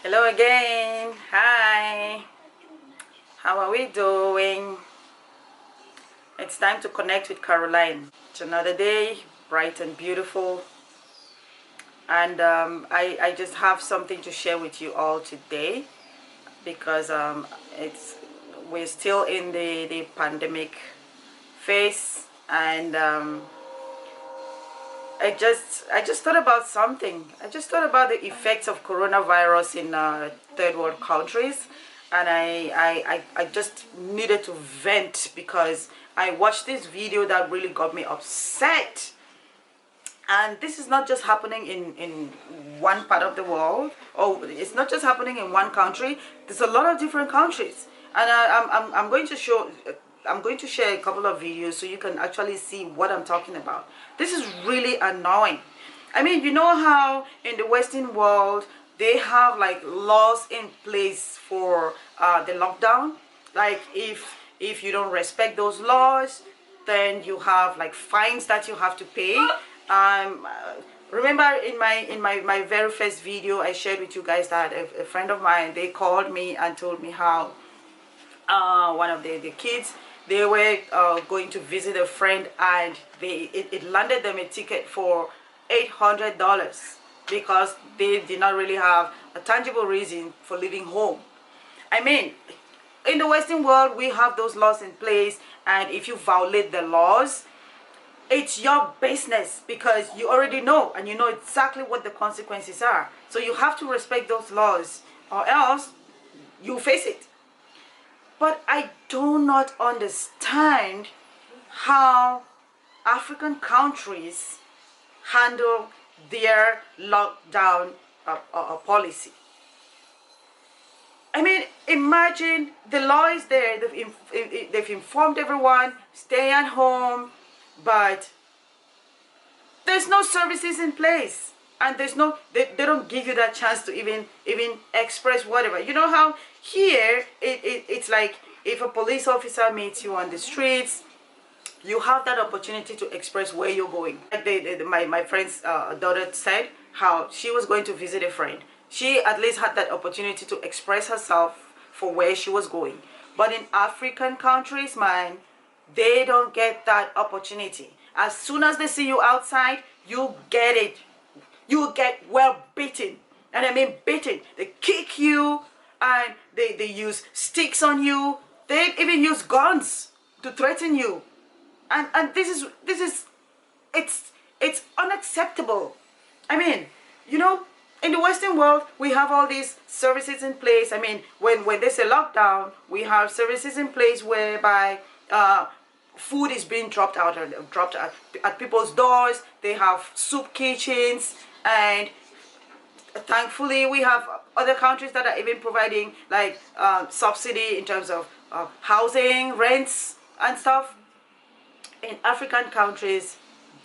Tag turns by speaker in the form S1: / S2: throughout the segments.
S1: Hello again. Hi. How are we doing? It's time to connect with Caroline. It's another day, bright and beautiful. And I just have something to share with you all today because we're still in the pandemic phase, and I just thought about something. I just thought about the effects of coronavirus in third world countries, and I just needed to vent because I watched this video that really got me upset. And this is not just happening in one part of the world, or it's not just happening in one country. There's a lot of different countries, and I'm going to show. I'm going to share a couple of videos so you can actually see what I'm talking about. This is really annoying. I mean, you know how in the Western world they have like laws in place for the lockdown. Like if you don't respect those laws, then you have like fines that you have to pay. Remember in my very first video I shared with you guys that a friend of mine, they called me and told me how one of the kids, they were going to visit a friend, and it landed them a ticket for $800 because they did not really have a tangible reason for leaving home. I mean, in the Western world we have those laws in place, and if you violate the laws, it's your business because you already know, and you know exactly what the consequences are. So you have to respect those laws or else you face it. But I do not understand how African countries handle their lockdown policy. I mean, imagine the law is there, they've informed everyone, stay at home, but there's no services in place, and there's no, they don't give you that chance to even express whatever. You know how here it's like if a police officer meets you on the streets, you have that opportunity to express where you're going. Like my friend's daughter said how she was going to visit a friend. She at least had that opportunity to express herself for where she was going. But in African countries, man, they don't get that opportunity. As soon as they see you outside, you get it. You get well beaten. And I mean beaten. They kick you, and they use sticks on you. They even use guns to threaten you. And this is it's unacceptable. I mean, you know, in the Western world we have all these services in place. I mean, when there's a lockdown, we have services in place whereby food is being dropped at people's doors. They have soup kitchens, and thankfully we have other countries that are even providing like subsidy in terms of housing, rents and stuff. In African countries,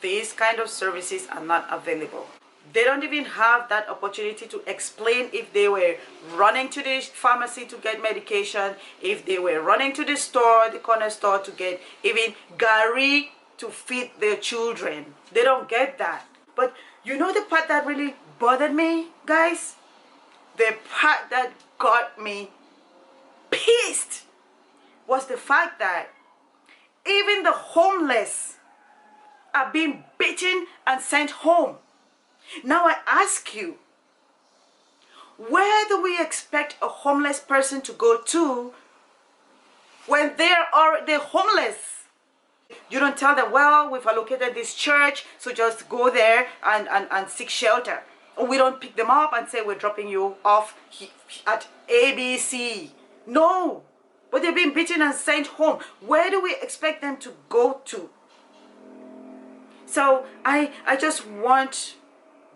S1: these kind of services are not available. They don't even have that opportunity to explain if they were running to the pharmacy to get medication, if they were running to the store, the corner store, to get even gari to feed their children. They don't get that. But you know the part that really bothered me, guys? The part that got me pissed was the fact that even the homeless are being beaten and sent home. Now I ask you, where do we expect a homeless person to go to when they're already homeless? You don't tell them, well, we've allocated this church, so just go there and seek shelter. Or we don't pick them up and say we're dropping you off at ABC. No, but they've been beaten and sent home. Where do we expect them to go to? So I just want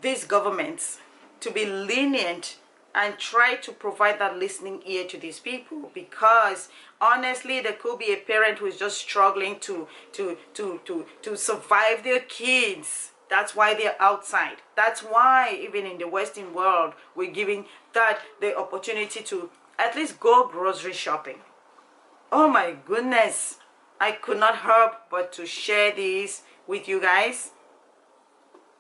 S1: these governments to be lenient and try to provide that listening ear to these people, because honestly there could be a parent who is just struggling to survive their kids. That's why they're outside. That's why even in the Western world we're giving that the opportunity to at least go grocery shopping. Oh my goodness, I could not help but to share this with you guys.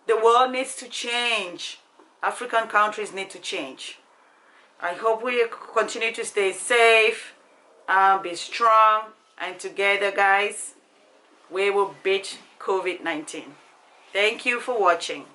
S1: The world needs to change. African countries need to change. I hope we continue to stay safe, be strong, and together, guys, we will beat COVID-19. Thank you for watching.